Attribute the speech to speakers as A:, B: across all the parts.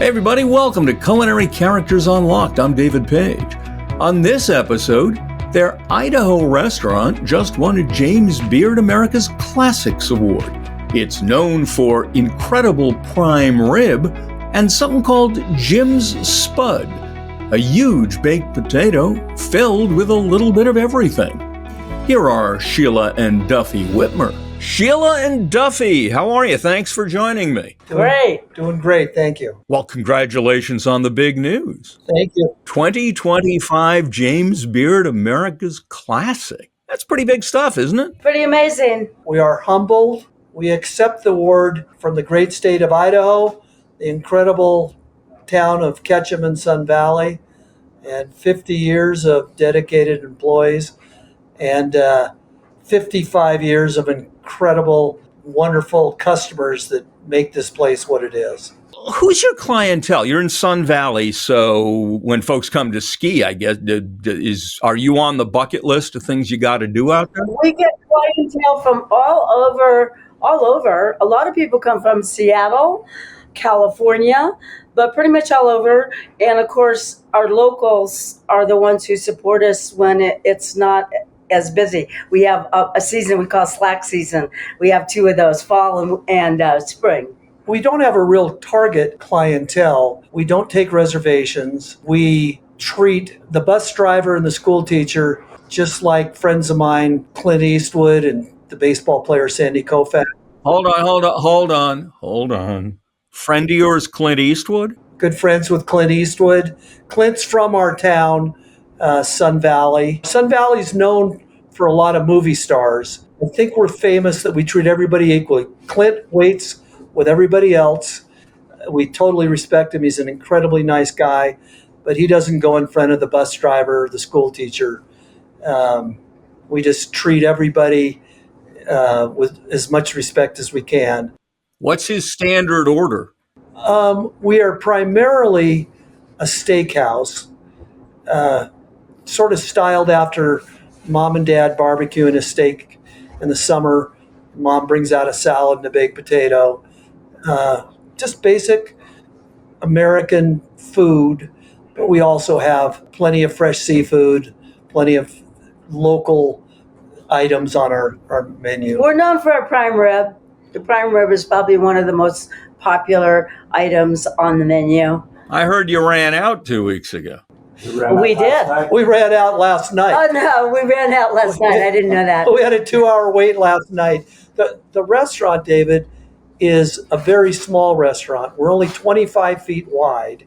A: Hey everybody, welcome to Culinary Characters Unlocked. I'm David Page. On this episode, their Idaho restaurant just won a James Beard America's Classics Award. It's known for incredible prime rib and something called Jim's Spud, a huge baked potato filled with a little bit of everything. Here are Sheila and Duffy Witmer. Sheila and Duffy, how are you? Thanks for joining me.
B: Doing great, thank you.
A: Well, congratulations on the big news.
B: Thank you.
A: 2025 James Beard America's Classic. That's pretty big stuff, isn't it?
C: Pretty amazing.
B: We are humbled. We accept the award from the great state of Idaho, the incredible town of Ketchum and Sun Valley, and 50 years of dedicated employees, and 55 years of incredible, wonderful customers that make this place what it is.
A: Who's your clientele? You're in Sun Valley, so when folks come to ski, I guess, are you on the bucket list of things you got to do out there?
C: We get clientele from all over. A lot of people come from Seattle, California, but pretty much all over. And of course, our locals are the ones who support us when it's not as busy. We have a season we call slack season. We have two of those, fall and spring.
B: We don't have a real target clientele. We don't take reservations. We treat the bus driver and the school teacher just like friends of mine, Clint Eastwood and the baseball player Sandy Koufax.
A: Hold on. Friend of yours, Clint Eastwood?
B: Good friends with Clint Eastwood. Clint's from our town, Sun Valley. Sun Valley's known for a lot of movie stars. I think we're famous that we treat everybody equally. Clint waits with everybody else. We totally respect him. He's an incredibly nice guy, but he doesn't go in front of the bus driver or the school teacher. We just treat everybody with as much respect as we can.
A: What's his standard order?
B: We are primarily a steakhouse, sort of styled after mom and dad barbecuing a steak in the summer. Mom brings out a salad and a baked potato. Just basic American food, but we also have plenty of fresh seafood, plenty of local items on our menu.
C: We're known for our prime rib. The prime rib is probably one of the most popular items on the menu.
A: I heard you ran out 2 weeks ago.
C: We did.
B: We ran out last night.
C: Oh no, we ran out last night. I didn't know that.
B: We had a 2-hour wait last night. The restaurant, David, is a very small restaurant. We're only 25 feet wide,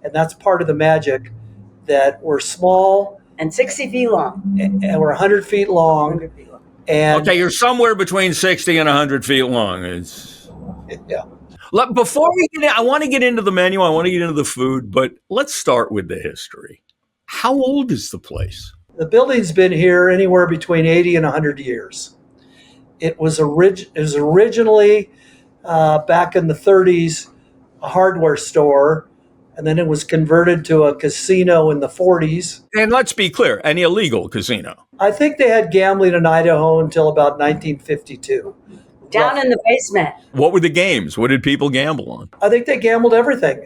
B: and that's part of the magic, that we're small.
C: And 60 feet long.
B: And we're 100 feet long.
C: 100 feet long.
B: And
A: Okay, you're somewhere between 60 and 100 feet long.
B: yeah.
A: Before we get in, I want to get into the menu, I want to get into the food, but let's start with the history. How old is the place?
B: The building's been here anywhere between 80 and 100 years. It was originally, back in the 30s, a hardware store, and then it was converted to a casino in the 40s.
A: And let's be clear, an illegal casino.
B: I think they had gambling in Idaho until about 1952.
C: Down in the basement.
A: What were the games? What did people gamble on?
B: I think they gambled everything,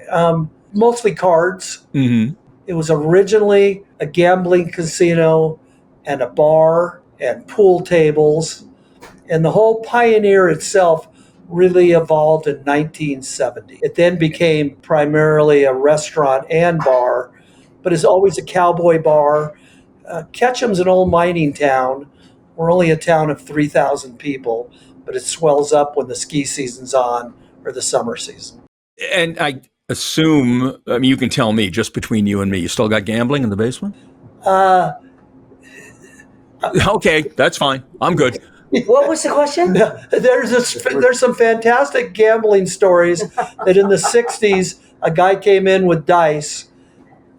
B: mostly cards.
A: Mm-hmm.
B: It was originally a gambling casino and a bar and pool tables. And the whole Pioneer itself really evolved in 1970. It then became primarily a restaurant and bar, but is always a cowboy bar. Ketchum's an old mining town. We're only a town of 3,000 people, but it swells up when the ski season's on or the summer season.
A: And I assume, you can tell me, just between you and me, you still got gambling in the basement? Okay, that's fine. I'm good.
C: What was the question?
B: There's some fantastic gambling stories that in the 60s, a guy came in with dice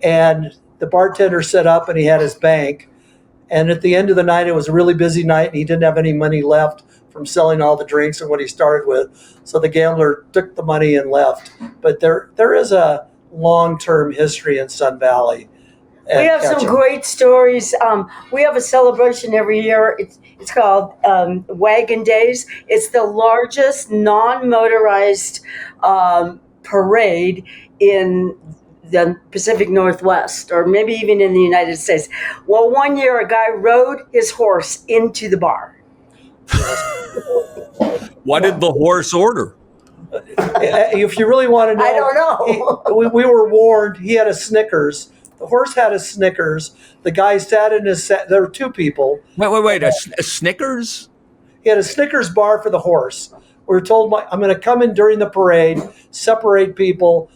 B: and the bartender set up and he had his bank. And at the end of the night, it was a really busy night and he didn't have any money left from selling all the drinks and what he started with. So the gambler took the money and left. But there is a long-term history in Sun Valley.
C: We have some great stories. We have a celebration every year. It's called Wagon Days. It's the largest non-motorized parade in the Pacific Northwest, or maybe even in the United States. Well, one year a guy rode his horse into the bar.
A: What did the horse order?
B: If you really want to know,
C: I don't know.
B: We were warned. He had a Snickers. The horse had a Snickers. The guy sat in his. There were two people.
A: Wait! A Snickers?
B: He had a Snickers bar for the horse. We were told, I'm going to come in during the parade, separate people,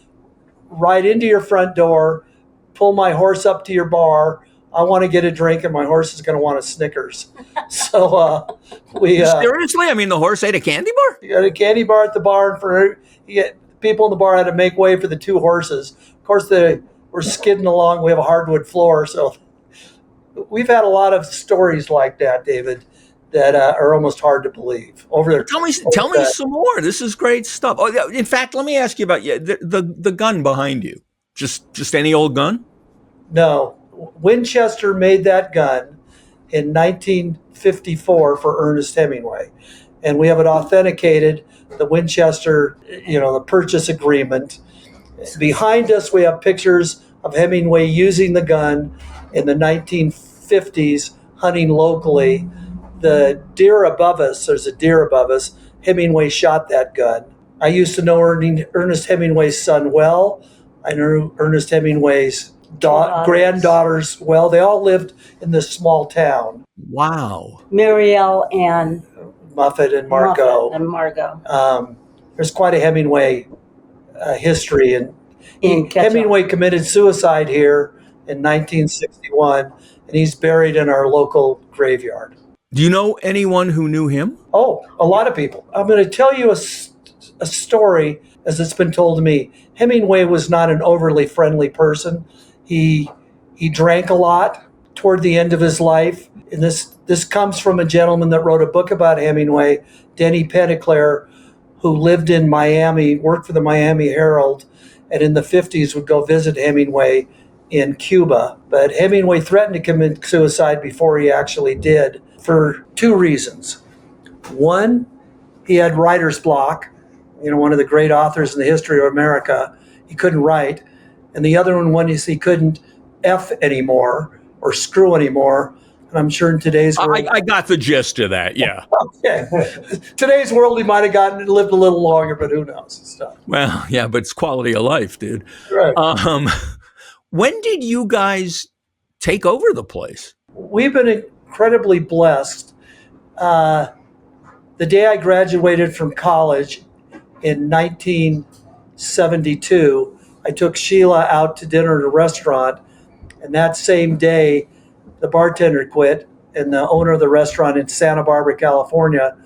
B: ride into your front door, pull my horse up to your bar. I want to get a drink, and my horse is going to want a Snickers. So we
A: Seriously? I mean, the horse ate a candy bar?
B: You got a candy bar at the bar, and people in the bar had to make way for the two horses. Of course, we're skidding along. We have a hardwood floor, so we've had a lot of stories like that, David, that are almost hard to believe.
A: Tell me some more. This is great stuff. Oh, in fact, let me ask you about the gun behind you. Just any old gun?
B: No, Winchester made that gun in 1954 for Ernest Hemingway, and we have it authenticated. The Winchester, the purchase agreement. Behind us, we have pictures of Hemingway using the gun in the 1950s, hunting locally. The deer above us, there's a deer above us. Hemingway shot that gun. I used to know Ernest Hemingway's son well. I knew Ernest Hemingway's granddaughters well. They all lived in this small town.
A: Wow.
C: Muriel and
B: Muffet and Margot. There's quite a Hemingway history. And Hemingway committed suicide here in 1961, and he's buried in our local graveyard.
A: Do you know anyone who knew him?
B: Oh, a lot of people. I'm going to tell you a story as it's been told to me. Hemingway was not an overly friendly person. He drank a lot toward the end of his life. And this comes from a gentleman that wrote a book about Hemingway, Denny Petitclerc, who lived in Miami, worked for the Miami Herald, and in the 50s would go visit Hemingway in Cuba. But Hemingway threatened to commit suicide before he actually did, for two reasons. One, he had writer's block, one of the great authors in the history of America. He couldn't write. And the other one is he couldn't F anymore or screw anymore. And I'm sure in today's world...
A: I got the gist of that, yeah.
B: Okay. Today's world, he might have lived a little longer, but who knows? Stuff.
A: Well, yeah, but it's quality of life, dude.
B: Right.
A: When did you guys take over the place?
B: We've been incredibly blessed. The day I graduated from college in 1972, I took Sheila out to dinner at a restaurant, and that same day, the bartender quit, and the owner of the restaurant in Santa Barbara, California,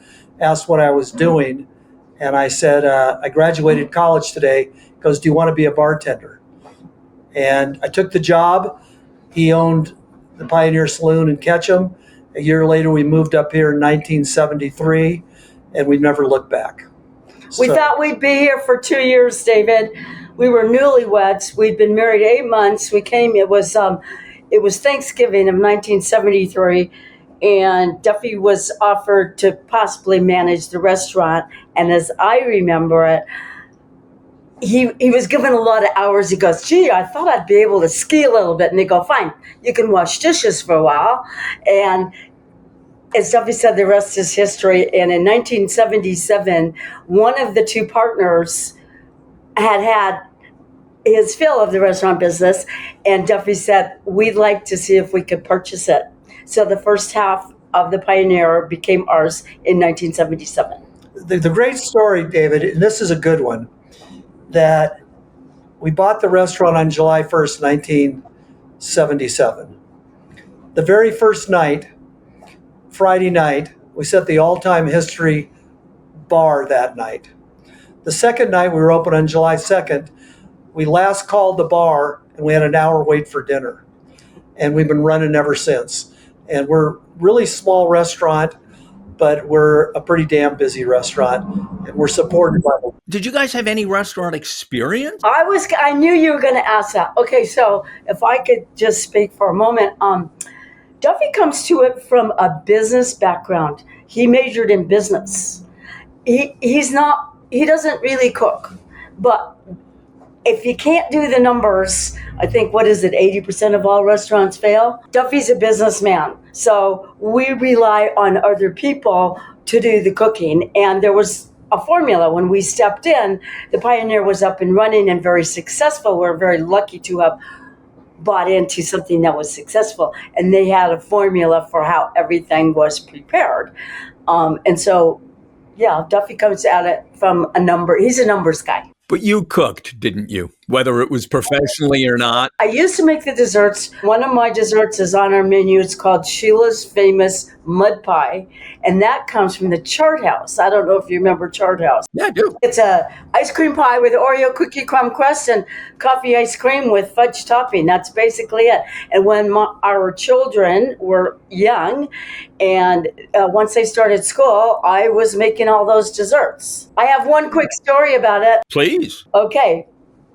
B: asked what I was doing, and I said, I graduated college today. He goes, do you want to be a bartender? And I took the job. He owned the Pioneer Saloon in Ketchum. A year later, we moved up here in 1973, and we never looked back.
C: We thought we'd be here for 2 years, David. We were newlyweds. We'd been married 8 months. We came, it was Thanksgiving of 1973, and Duffy was offered to possibly manage the restaurant. And as I remember it, he was given a lot of hours. He goes, gee, I thought I'd be able to ski a little bit. And they go, fine, you can wash dishes for a while. And as Duffy said, the rest is history. And in 1977, one of the two partners had his fill of the restaurant business, and Duffy said, we'd like to see if we could purchase it. So the first half of the Pioneer became ours in 1977.
B: The great story, David, and this is a good one, that we bought the restaurant on July 1st, 1977. The very first night, Friday night, we set the all-time history bar that night. The second night, we were open on July 2nd. We last called the bar, and we had an hour wait for dinner. And we've been running ever since. And we're a really small restaurant, but we're a pretty damn busy restaurant, and we're supported by them.
A: Did you guys have any restaurant experience?
C: I knew you were going to ask that. Okay, so if I could just speak for a moment. Duffy comes to it from a business background. He majored in business. He doesn't really cook, but if you can't do the numbers, I think, what is it, 80% of all restaurants fail? Duffy's a businessman, so we rely on other people to do the cooking. And there was a formula when we stepped in. The Pioneer was up and running and very successful. We're very lucky to have bought into something that was successful, and they had a formula for how everything was prepared. And so, yeah, Duffy comes at it from he's a numbers guy.
A: But you cooked, didn't you? Whether it was professionally or not.
C: I used to make the desserts. One of my desserts is on our menu. It's called Sheila's Famous Mud Pie, and that comes from the Chart House. I don't know if you remember Chart House.
A: Yeah, I do.
C: It's a ice cream pie with Oreo cookie crumb crust and coffee ice cream with fudge topping. That's basically it. And when our children were young, and once they started school, I was making all those desserts. I have one quick story about it.
A: Please.
C: Okay.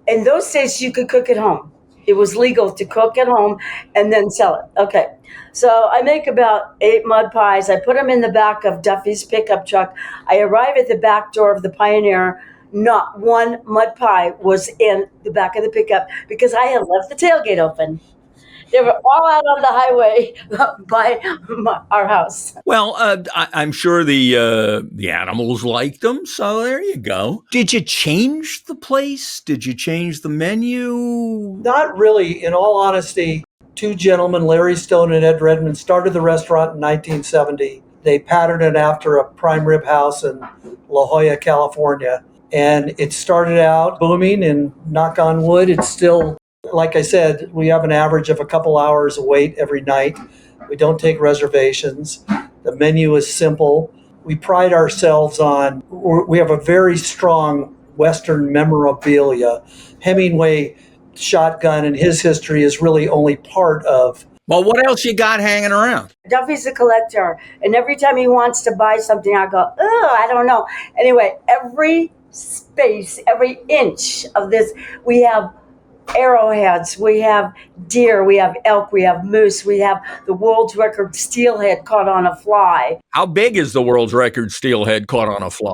C: In those days, you could cook at home. It was legal to cook at home and then sell it. Okay. So I make about 8 mud pies. I put them in the back of Duffy's pickup truck. I arrive at the back door of the Pioneer. Not one mud pie was in the back of the pickup because I had left the tailgate open. They were all out on the highway by our house.
A: Well, I'm sure the animals liked them, so there you go. Did you change the place? Did you change the menu?
B: Not really. In all honesty, two gentlemen, Larry Stone and Ed Redmond, started the restaurant in 1970. They patterned it after a prime rib house in La Jolla, California. And it started out booming, and knock on wood, it's still, like I said, we have an average of a couple hours of wait every night. We don't take reservations. The menu is simple. We pride ourselves on, we have a very strong Western memorabilia. Hemingway shotgun and his history is really only part of.
A: Well, what else you got hanging around?
C: Duffy's a collector, and every time he wants to buy something, I go, oh, I don't know. Anyway, every space, every inch of this, we have arrowheads, we have deer, we have elk, we have moose, we have the world's record steelhead caught on a fly.
A: How big is the world's record steelhead caught on a fly?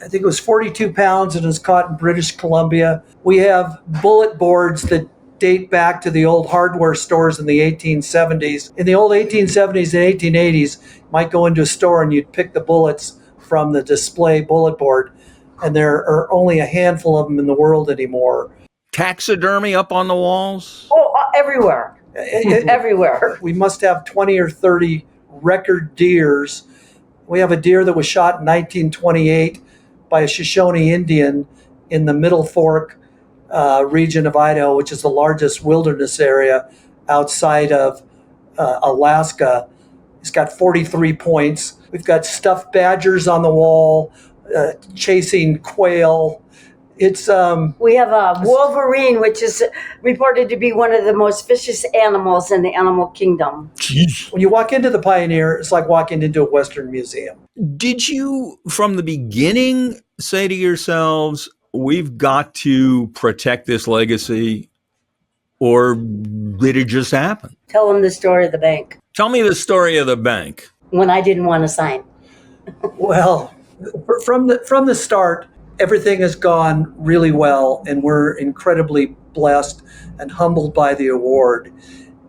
B: I think it was 42 pounds and is caught in British Columbia. We have bullet boards that date back to the old hardware stores in the 1870s. In the old 1870s and 1880s, you might go into a store and you'd pick the bullets from the display bullet board, and there are only a handful of them in the world anymore.
A: Taxidermy up on the walls?
C: Oh, everywhere. Everywhere.
B: We must have 20 or 30 record deers. We have a deer that was shot in 1928 by a Shoshone Indian in the Middle Fork region of Idaho, which is the largest wilderness area outside of Alaska. It's got 43 points. We've got stuffed badgers on the wall, chasing quail.
C: We have a wolverine, which is reported to be one of the most vicious animals in the animal kingdom.
A: Jeez.
B: When you walk into the Pioneer, it's like walking into a Western museum.
A: Did you, from the beginning, say to yourselves, we've got to protect this legacy, or did it just happen?
C: Tell them the story of the bank.
A: Tell me the story of the bank.
C: When I didn't want to sign.
B: Well, from the start, everything has gone really well, and we're incredibly blessed and humbled by the award.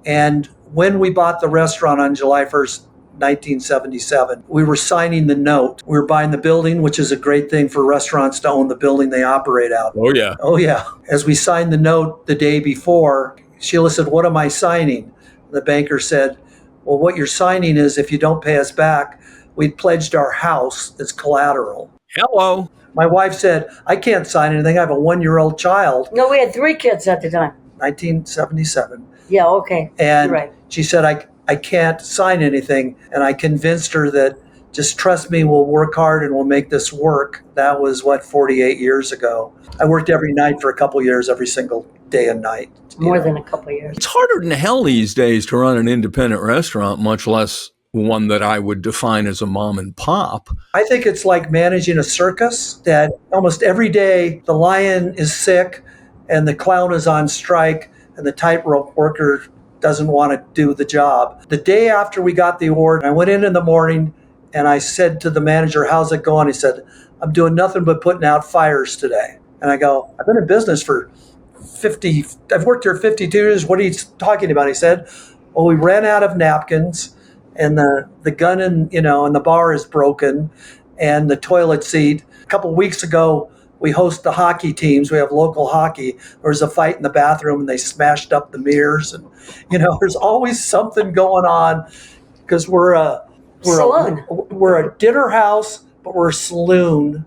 B: And when we bought the restaurant on July 1st, 1977, we were signing the note. We were buying the building, which is a great thing for restaurants to own the building they operate out.
A: Oh, yeah.
B: Oh, yeah. As we signed the note the day before, Sheila said, "What am I signing?" The banker said, "Well, what you're signing is if you don't pay us back, we'd pledged our house as collateral."
A: Hello.
B: My wife said, "I can't sign anything. I have a 1-year-old child."
C: No, we had 3 kids at the time.
B: 1977.
C: Yeah, okay.
B: And
C: Right.
B: she said, I can't sign anything. And I convinced her that just trust me, we'll work hard and we'll make this work. That was 48 years ago. I worked every night for a couple of years, every single day and night.
C: More than a couple of years.
A: It's harder than hell these days to run an independent restaurant, much less one that I would define as a mom and pop.
B: I think it's like managing a circus, that almost every day the lion is sick and the clown is on strike and the tightrope worker doesn't want to do the job. The day after we got the award, I went in the morning and I said to the manager, "How's it going?" He said, "I'm doing nothing but putting out fires today." And I go, "I've been in business for I've worked here 52 years. What are you talking about? He said, well, we ran out of napkins and the gun in the bar is broken and the toilet seat. A couple of weeks ago, we host the hockey teams. We have local hockey. There was a fight in the bathroom and they smashed up the mirrors. And, there's always something going on because we're a dinner house, but we're a saloon.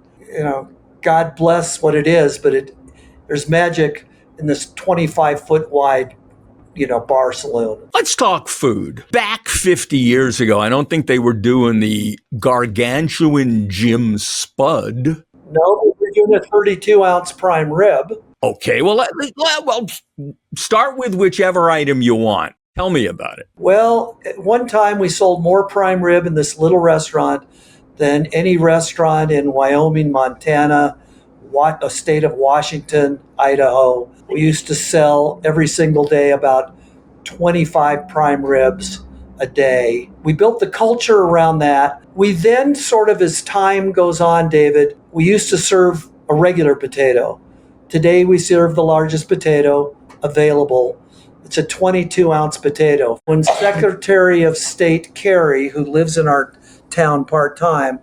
B: God bless what it is, but there's magic in this 25-foot wide, bar saloon.
A: Let's talk food. Back 50 years ago, I don't think they were doing the gargantuan Jim Spud.
B: No, we're doing a 32-ounce prime rib.
A: Okay, well, start with whichever item you want. Tell me about it.
B: Well, at one time we sold more prime rib in this little restaurant than any restaurant in Wyoming, Montana, the state of Washington, Idaho. We used to sell every single day about 25 prime ribs a day. We built the culture around that. We then sort of, as time goes on, David, we used to serve a regular potato. Today we serve the largest potato available. It's a 22-ounce potato. When Secretary of State Kerry, who lives in our town part-time,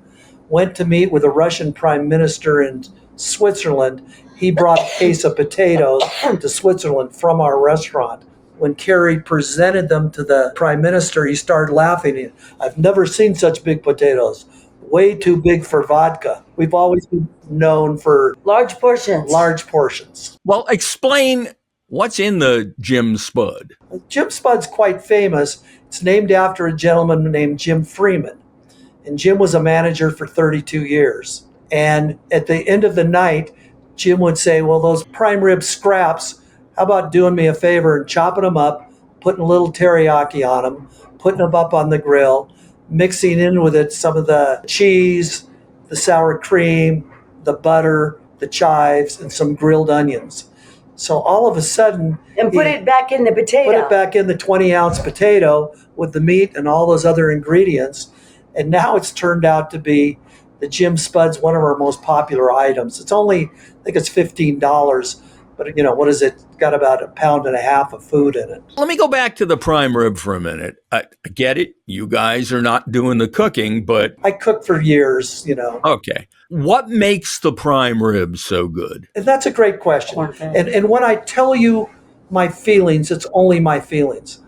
B: went to meet with a Russian prime minister in Switzerland, he brought a case of potatoes to Switzerland from our restaurant. When Kerry presented them to the prime minister, he started laughing. I've never seen such big potatoes. Way too big for vodka. We've always been known for
C: large portions.
A: Well, explain what's in the Jim Spud.
B: Jim Spud's quite famous. It's named after a gentleman named Jim Freeman. And Jim was a manager for 32 years. And at the end of the night, Jim would say, well, those prime rib scraps, how about doing me a favor and chopping them up, putting a little teriyaki on them, putting them up on the grill, mixing in with it some of the cheese, the sour cream, the butter, the chives, and some grilled onions. So all of a sudden...
C: And put it back in the potato.
B: Put it back in the 20-ounce potato with the meat and all those other ingredients. And now it's turned out to be the Jim Spud's one of our most popular items. It's only, I think it's $15, but what is it? Got about 1.5 pounds of food in it.
A: Let me go back to the prime rib for a minute. I get it. You guys are not doing the cooking, but...
B: I cooked for years,
A: Okay. What makes the prime rib so good?
B: And that's a great question. And when I tell you my feelings, it's only my feelings.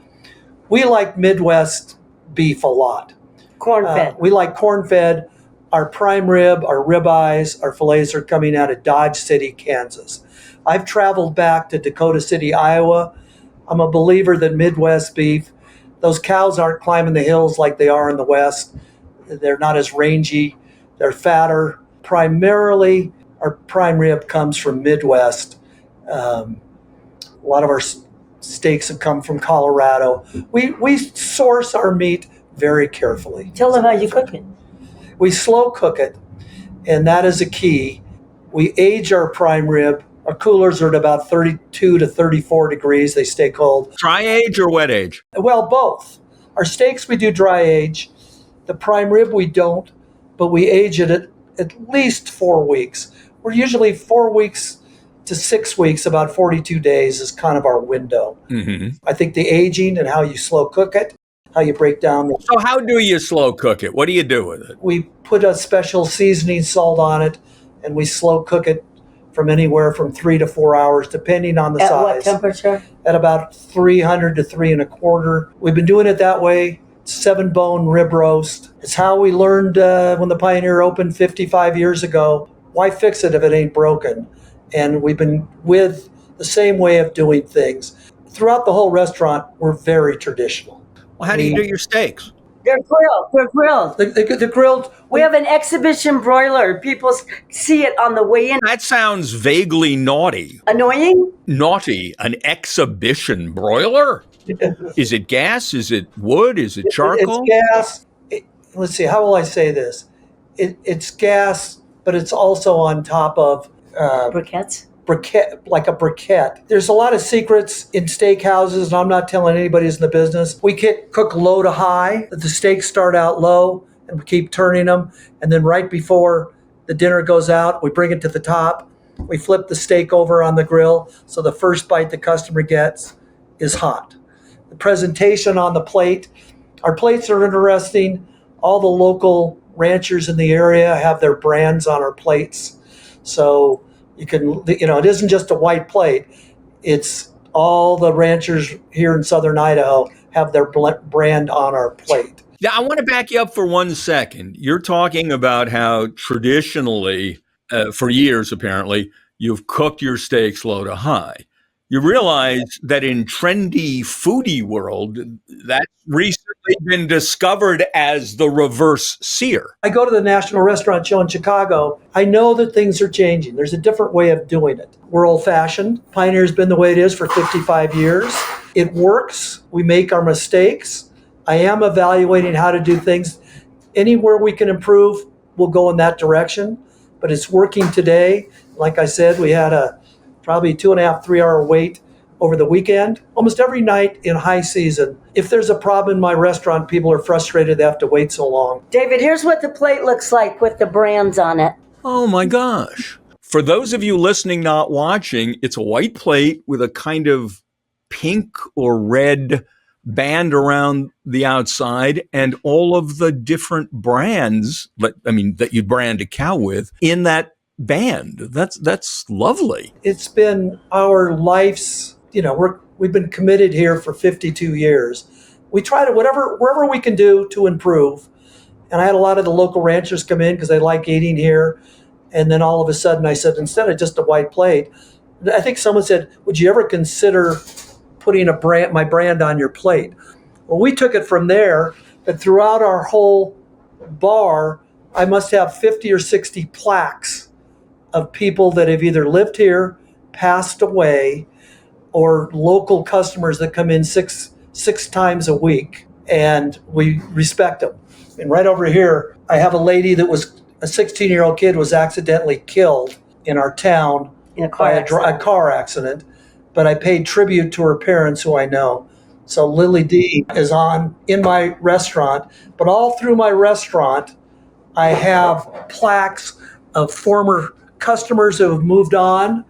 B: We like Midwest beef a lot.
C: Corn-fed.
B: We like corn-fed. Our prime rib, our ribeyes, our fillets are coming out of Dodge City, Kansas. I've traveled back to Dakota City, Iowa. I'm a believer that Midwest beef, those cows aren't climbing the hills like they are in the West. They're not as rangy. They're fatter. Primarily, our prime rib comes from Midwest. A lot of our steaks have come from Colorado. We source our meat very carefully.
C: Tell them how you cook it.
B: We slow cook it, and that is a key. We age our prime rib. Our coolers are at about 32 to 34 degrees. They stay cold.
A: Dry age or wet age?
B: Well, both. Our steaks we do dry age. The prime rib we don't, but we age it at least 4 weeks. We're usually 4 weeks to 6 weeks, about 42 days is kind of our window.
A: Mm-hmm.
B: I think the aging and how you slow cook it, how you break down.
A: So how do you slow cook it? What do you do with it?
B: We put a special seasoning salt on it, and we slow cook it from anywhere from 3 to 4 hours, depending on the size.
C: At what temperature?
B: At about 300 to 3 1/4. We've been doing it that way. 7-bone rib roast. It's how we learned when the Pioneer opened 55 years ago. Why fix it if it ain't broken? And we've been with the same way of doing things. Throughout the whole restaurant, we're very traditional.
A: Well, how do you do your steaks?
C: They're grilled. They're grilled.
B: The grilled.
C: We have an exhibition broiler. People see it on the way in.
A: That sounds vaguely naughty.
C: Annoying?
A: Naughty. An exhibition broiler? Is it gas? Is it wood? Is it charcoal?
B: It's gas. Let's see, how will I say this? It's gas, but it's also on top of...
C: Briquettes?
B: Briquette, like a briquette. There's a lot of secrets in steakhouses, and I'm not telling anybody who's in the business. We cook low to high. The steaks start out low, and we keep turning them. And then right before the dinner goes out, we bring it to the top, We flip the steak over on the grill so the first bite the customer gets is hot. The presentation on the plate, our plates are interesting. All the local ranchers in the area have their brands on our plates. So you can, it isn't just a white plate. It's all the ranchers here in southern Idaho have their brand on our plate.
A: Yeah, I want to back you up for 1 second. You're talking about how traditionally, for years apparently, you've cooked your steaks low to high. You realize that in trendy foodie world, that's recently been discovered as the reverse sear.
B: I go to the National Restaurant Show in Chicago. I know that things are changing. There's a different way of doing it. We're old-fashioned. Pioneer's been the way it is for 55 years. It works. We make our mistakes. I am evaluating how to do things. Anywhere we can improve, we'll go in that direction. But it's working today. Like I said, we had a probably 2.5, 3 hour wait over the weekend. Almost every night in high season, if there's a problem in my restaurant, people are frustrated they have to wait so long.
C: David, here's what the plate looks like with the brands on it.
A: Oh my gosh. For those of you listening, not watching, it's a white plate with a kind of pink or red band around the outside and all of the different brands that you'd brand a cow with in that band. That's lovely.
B: It's been our life's, we've been committed here for 52 years. We try to wherever we can do to improve. And I had a lot of the local ranchers come in because they like eating here. And then all of a sudden I said, instead of just a white plate, I think someone said, would you ever consider putting my brand on your plate? Well, we took it from there that throughout our whole bar, I must have 50 or 60 plaques of people that have either lived here, passed away, or local customers that come in six times a week, and we respect them. And right over here, I have a lady that was a 16-year-old kid was accidentally killed in our town by a car accident, but I paid tribute to her parents who I know. So Lily D is in my restaurant, but all through my restaurant, I have plaques of former customers who have moved on,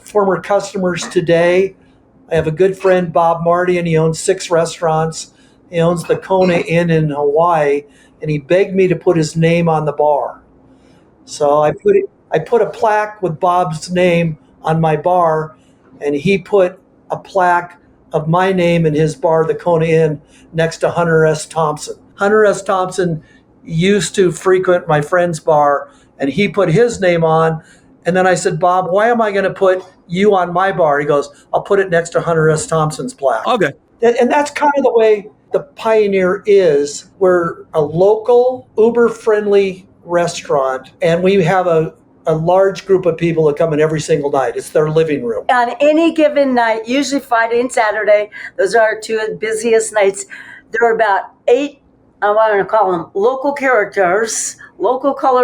B: former customers today. I have a good friend, Bob Marty, and he owns 6 restaurants. He owns the Kona Inn in Hawaii, and he begged me to put his name on the bar. So I put a plaque with Bob's name on my bar, and he put a plaque of my name in his bar, the Kona Inn, next to Hunter S. Thompson. Hunter S. Thompson used to frequent my friend's bar, and he put his name on. And then I said, Bob, why am I going to put you on my bar? He goes, I'll put it next to Hunter S. Thompson's plaque.
A: Okay.
B: And that's kind of the way the Pioneer is. We're a local, uber-friendly restaurant, and we have a large group of people that come in every single night. It's their living room.
C: On any given night, usually Friday and Saturday, those are our 2 busiest nights, there are about 8, I want to call them local color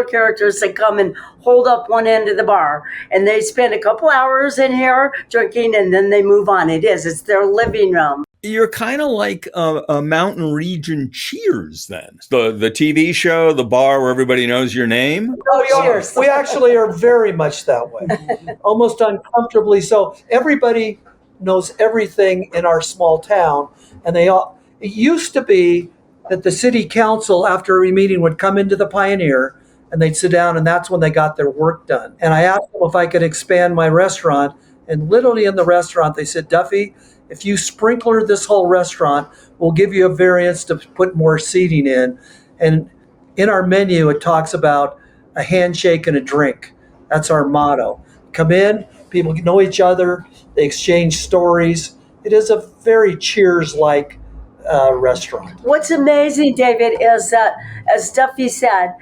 C: characters that come and hold up one end of the bar. And they spend a couple hours in here drinking, and then they move on. It's their living room.
A: You're kind of like a mountain region Cheers then. The TV show, the bar where everybody knows your name.
B: Oh, Cheers. We actually are very much that way, almost uncomfortably so. Everybody knows everything in our small town, and it used to be that the city council, after a meeting, would come into the Pioneer and they'd sit down, and that's when they got their work done. And I asked them if I could expand my restaurant, and literally in the restaurant, they said, Duffy, if you sprinkler this whole restaurant, we'll give you a variance to put more seating in. And in our menu, it talks about a handshake and a drink. That's our motto. Come in, people know each other, they exchange stories. It is a very Cheers-like restaurant.
C: What's amazing, David, is that, as Duffy said,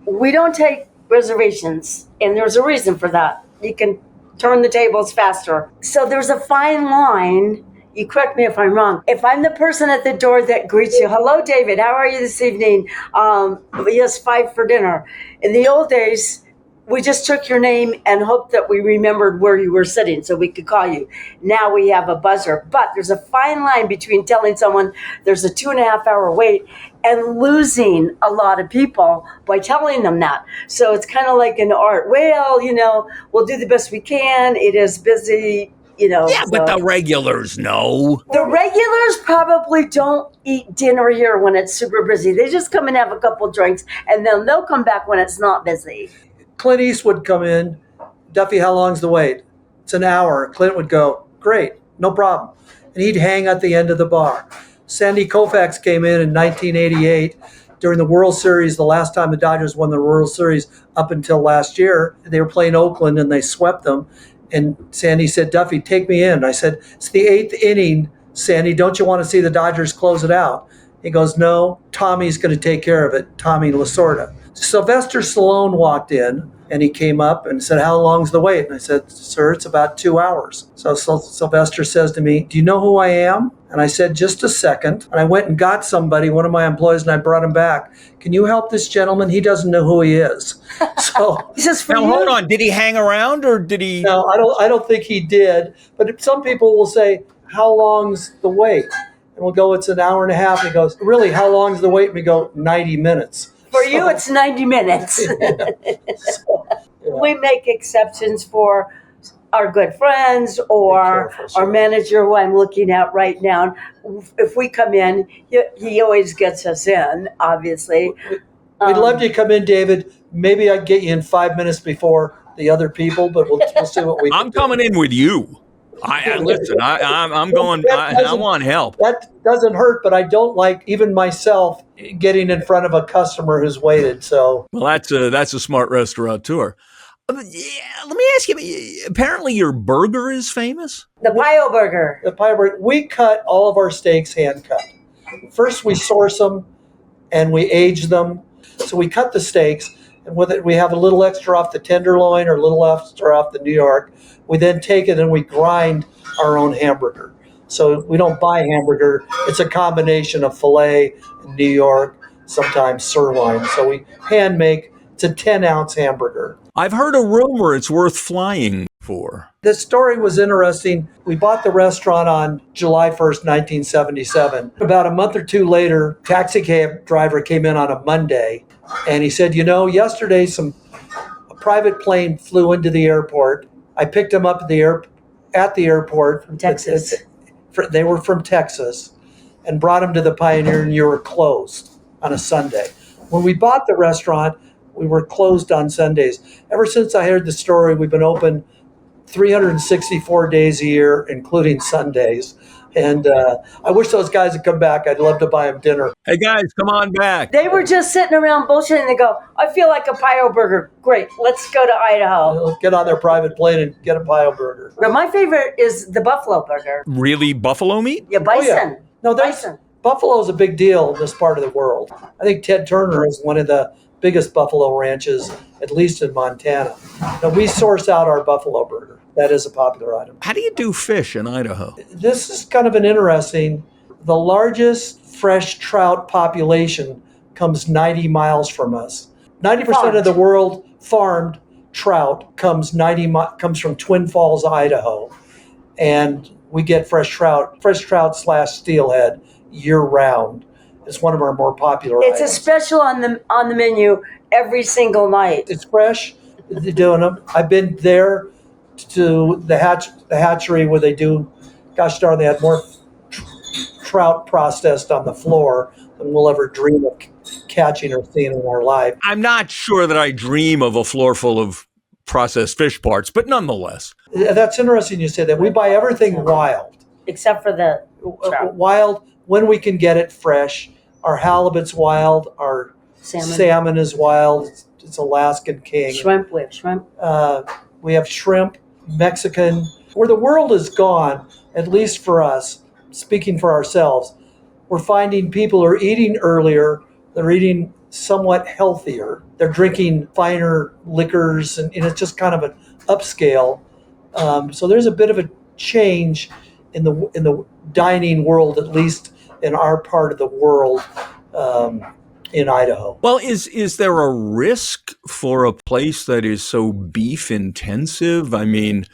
C: we don't take reservations, and there's a reason for that. You can turn the tables faster. So there's a fine line. You correct me if I'm wrong. If I'm the person at the door that greets you, hello, David, how are you this evening? Yes, 5 for dinner. In the old days, we just took your name and hoped that we remembered where you were sitting so we could call you. Now we have a buzzer. But there's a fine line between telling someone there's a 2.5 hour wait and losing a lot of people by telling them that. So it's kind of like an art. Well, we'll do the best we can. It is busy,
A: Yeah, but
C: so.
A: the regulars know.
C: The regulars probably don't eat dinner here when it's super busy. They just come and have a couple drinks, and then they'll come back when it's not busy.
B: Clint Eastwood come in, Duffy, how long's the wait? It's an hour. Clint would go, great, no problem. And he'd hang at the end of the bar. Sandy Koufax came in 1988 during the World Series, the last time the Dodgers won the World Series up until last year. They were playing Oakland and they swept them. And Sandy said, Duffy, take me in. I said, it's the 8th inning, Sandy. Don't you want to see the Dodgers close it out? He goes, no, Tommy's going to take care of it, Tommy Lasorda. Sylvester Stallone walked in, and he came up and said, how long's the wait? And I said, sir, it's about 2 hours. So Sylvester says to me, do you know who I am? And I said, just a second. And I went and got somebody, one of my employees, and I brought him back. Can you help this gentleman? He doesn't know who he is. So
C: He says, for
A: Now,
C: you.
A: hold on. Did he hang around or did he?
B: no, I don't think he did. But some people will say, how long's the wait? And we'll go, it's an hour and a half. And he goes, really, how long's the wait? And we go, 90 minutes.
C: For you, it's 90 minutes. We make exceptions for our good friends or
B: careful, sir.
C: our manager, who I'm looking at right now. If we come in, he always gets us in, obviously.
B: We'd love you to come in, David. Maybe I'd get you in 5 minutes before the other people, but we'll see what we can
A: I'm
B: do.
A: coming in with you. Listen. I'm going. I want help.
B: That doesn't hurt, but I don't like even myself getting in front of a customer who's waited. So
A: Well, that's a smart restaurateur. Yeah, let me ask you. Apparently, your burger is famous.
C: The Pio Burger.
B: the pie burger, we cut all of our steaks hand cut. First, we source them and we age them. So we cut the steaks, and with it, we have a little extra off the tenderloin or a little extra off the New York. We then take it and we grind our own hamburger. So we don't buy hamburger. It's a combination of filet and New York, sometimes sirloin. So we hand make. It's a 10-ounce hamburger.
A: I've heard a rumor it's worth flying for.
B: This story was interesting. We bought the restaurant on July 1st, 1977. About a month or two later, taxi cab driver came in on a Monday, and he said, yesterday a private plane flew into the airport. I picked him up at the airport.
C: From Texas.
B: They were from Texas, and brought him to the Pioneer, and you were closed on a Sunday. When we bought the restaurant, we were closed on Sundays. Ever since I heard the story, we've been open 364 days a year, including Sundays. And I wish those guys would come back. I'd love to buy them dinner.
A: Hey guys, come on back.
C: They were just sitting around bullshitting. They go, I feel like a Pio Burger. Great, let's go to Idaho.
B: Let's get on their private plane and get a Pio burger.
C: But my favorite is the Buffalo Burger.
A: Really, buffalo meat?
C: Yeah, bison.
B: Oh, yeah. No,
C: Bison.
B: Buffalo is a big deal in this part of the world. I think Ted Turner is one of the biggest buffalo ranches, at least in Montana. Now, we source out our buffalo burger. That is a popular item.
A: How do you do fish in Idaho?
B: This is kind of an interesting. The largest fresh trout population comes 90 miles from us. 90% of the world farmed trout comes from Twin Falls, Idaho, and we get fresh trout / steelhead year round. It's one of our more popular
C: It's
B: items.
C: a special on the menu every single night.
B: It's fresh. They're doing them. I've been there to the hatchery where they do. Gosh darn, they had more trout processed on the floor than we'll ever dream of catching or seeing in our life.
A: I'm not sure that I dream of a floor full of processed fish parts, but nonetheless.
B: That's interesting you say that. We buy everything wild.
C: Except for the trout.
B: Wild when we can get it fresh. Our halibut's wild. Our salmon is wild. It's Alaskan king.
C: Shrimp, we have shrimp.
B: We have shrimp, Mexican. Where the world is gone, at least for us, speaking for ourselves, we're finding people are eating earlier. They're eating somewhat healthier. They're drinking finer liquors, and it's just kind of an upscale. So there's a bit of a change in the dining world, at least in our part of the world, in Idaho.
A: Well, is there a risk for a place that is so beef intensive? I mean,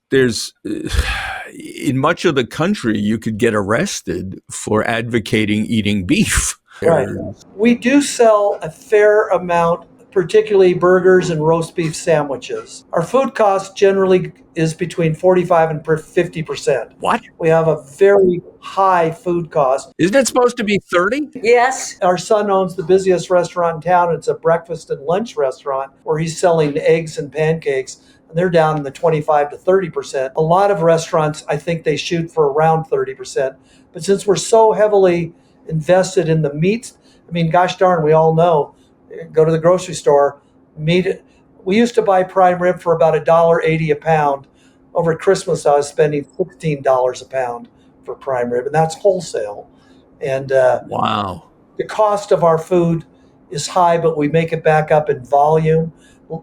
A: there's in much of the country, you could get arrested for advocating eating beef.
B: Right. We do sell a fair amount, particularly burgers and roast beef sandwiches. Our food cost generally is between 45 and 50%.
A: What?
B: We have a very high food cost.
A: Isn't it supposed to be 30?
C: Yes.
B: Our son owns the busiest restaurant in town. It's a breakfast and lunch restaurant where he's selling eggs and pancakes. And they're down in the 25 to 30%. A lot of restaurants, I think they shoot for around 30%. But since we're so heavily invested in the meats, I mean, gosh darn, we all know, go to the grocery store, meat. We used to buy prime rib for about $1.80 a pound. Over Christmas, I was spending $16 a pound for prime rib, and that's wholesale. And
A: Wow.
B: the cost of our food is high, but we make it back up in volume.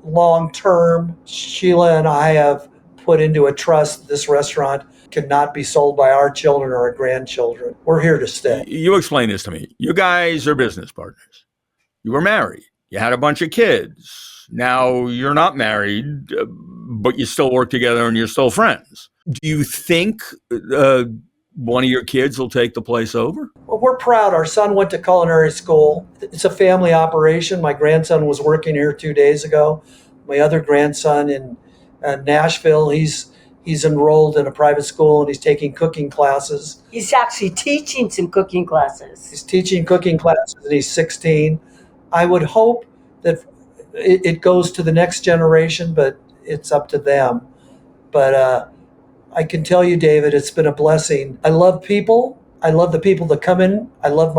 B: Long term, Sheila and I have put into a trust this restaurant cannot be sold by our children or our grandchildren. We're here to stay.
A: You explain this to me. You guys are business partners. You were married. You had a bunch of kids. Now you're not married, but you still work together and you're still friends. Do you think one of your kids will take the place over?
B: Well, we're proud. Our son went to culinary school. It's a family operation. My grandson was working here 2 days ago. My other grandson in Nashville, he's enrolled in a private school and he's taking cooking classes.
C: He's actually teaching some cooking classes.
B: He's teaching cooking classes and he's 16. I would hope that it goes to the next generation, but it's up to them. But I can tell you, David, it's been a blessing. I love people. I love the people that come in. I love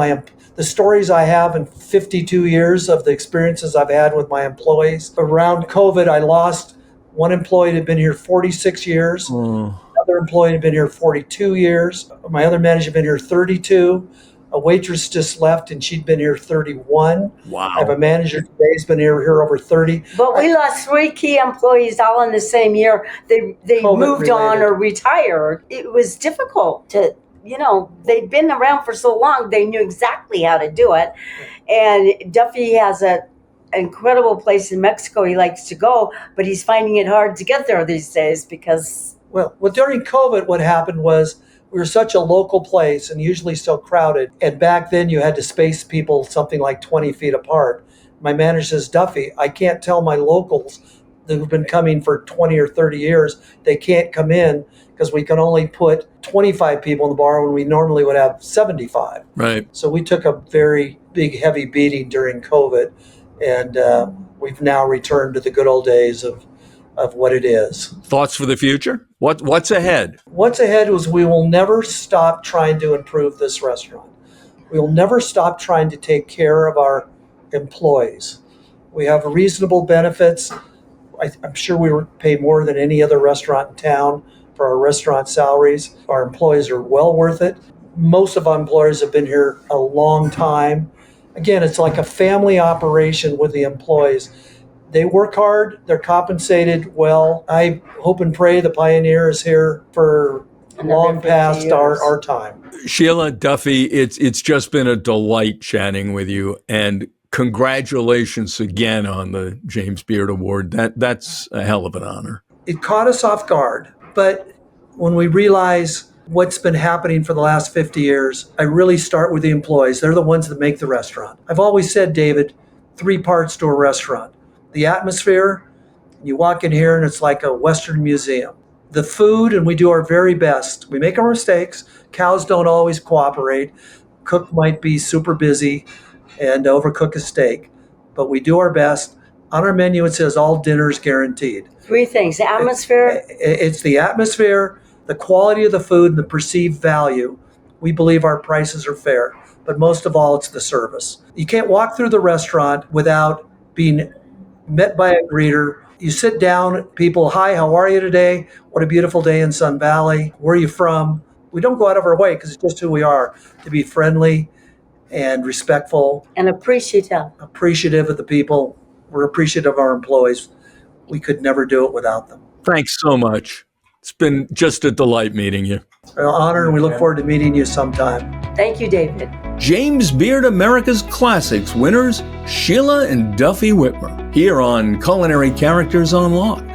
B: the stories I have in 52 years of the experiences I've had with my employees. Around COVID, I lost one employee that had been here 46 years. Another employee had been here 42 years. My other manager had been here 32. A waitress just left and she'd been here 31.
A: Wow.
B: I have a manager today who's been here over 30.
C: But we lost 3 key employees all in the same year. They moved on or retired. It was difficult to, they'd been around for so long, they knew exactly how to do it. And Duffy has an incredible place in Mexico he likes to go, but he's finding it hard to get there these days because...
B: Well, during COVID, what happened was we were such a local place and usually so crowded. And back then you had to space people something like 20 feet apart. My manager says, Duffy, I can't tell my locals who've been coming for 20 or 30 years, they can't come in because we can only put 25 people in the bar when we normally would have 75.
A: Right.
B: So we took a very big, heavy beating during COVID. And we've now returned to the good old days of what it is.
A: Thoughts for the future? What's ahead?
B: What's ahead is we will never stop trying to improve this restaurant. We will never stop trying to take care of our employees. We have reasonable benefits. I'm sure we pay more than any other restaurant in town for our restaurant salaries. Our employees are well worth it. Most of our employees have been here a long time. Again, it's like a family operation with the employees. They work hard. They're compensated well. I hope and pray the Pioneer is here for long past our time.
A: Sheila, Duffy, it's just been a delight chatting with you, and congratulations again on the James Beard Award. That's a hell of an honor.
B: It caught us off guard, but when we realize what's been happening for the last 50 years, I really start with the employees. They're the ones that make the restaurant. I've always said, David, 3 parts to a restaurant. The atmosphere, you walk in here and it's like a Western museum. The food, and we do our very best. We make our mistakes. Cows don't always cooperate. Cook might be super busy and overcook a steak, but we do our best. On our menu, it says all dinners guaranteed.
C: 3 things: the atmosphere.
B: It's the atmosphere, the quality of the food, and the perceived value. We believe our prices are fair, but most of all, it's the service. You can't walk through the restaurant without being met by a greeter. You sit down, people, hi, how are you today? What a beautiful day in Sun Valley. Where are you from? We don't go out of our way because it's just who we are, to be friendly and respectful.
C: And appreciative.
B: Appreciative of the people. We're appreciative of our employees. We could never do it without them.
A: Thanks so much. It's been just a delight meeting you.
B: An honor, and we look forward to meeting you sometime.
C: Thank you, David.
A: James Beard America's Classics winners, Sheila and Duffy Witmer, here on Culinary Characters Unlocked.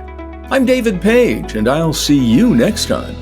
A: I'm David Page, and I'll see you next time.